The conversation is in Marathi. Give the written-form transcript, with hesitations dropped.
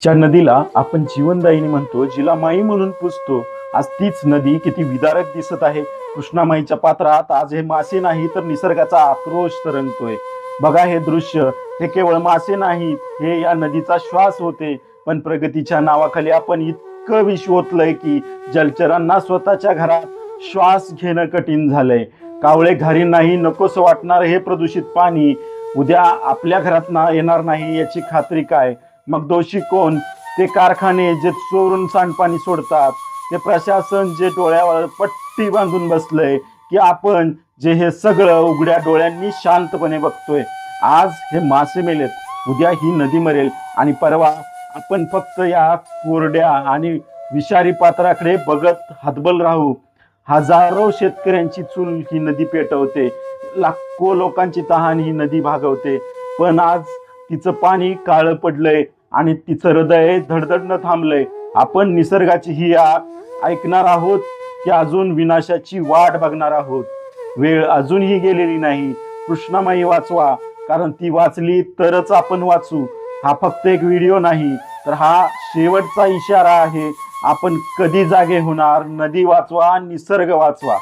ज्या नदीला आपण जीवनदायिनी म्हणतो, जिला माई म्हणून पुजतो, आज तीच नदी किती विदारक दिसत आहे. कृष्णामाईच्या पात्रात आज हे मासे नाही तर निसर्गाचा आक्रोश तरंगतोय. बघा हे दृश्य, हे केवळ मासे नाहीत, हे या नदीचा श्वास होते. पण प्रगतीच्या नावाखाली आपण इतकं विष ओतलंय की जलचरांना स्वतःच्या घरात श्वास घेणं कठीण झालंय. कावळे घरी नाही नकोसं वाटणार हे प्रदूषित पाणी उद्या आपल्या घरात येणार नाही याची खात्री काय? मग दोषी कोण? ते कारखाने जे चोरून सांडपाणी सोडतात, ते प्रशासन जे डोळ्यावर पट्टी बांधून बसलंय, की आपण जे हे सगळं उघड्या डोळ्यांनी शांतपणे बघतोय. आज हे मासे मेलेत, उद्या ही नदी मरेल आणि परवा आपण फक्त या कोरड्या आणि विषारी पात्राकडे बघत हतबल राहू. हजारो शेतकऱ्यांची चूल ही नदी पेटवते, लाखो लोकांची तहान ही नदी भागवते. पण आज तिचं पाणी काळं पडलंय आणि तिचं हृदय धडधडणं थांबलंय. आपण निसर्गाची ही आग ऐकणार आहोत की अजून विनाशाची वाट बघणार आहोत? वेळ अजूनही गेलेली नाही. कृष्णामाई वाचवा, कारण ती वाचली तरच आपण वाचू. हा फक्त एक व्हिडिओ नाही, तर हा शेवटचा इशारा आहे. आपण कधी जागे होणार? नदी वाचवा, निसर्ग वाचवा.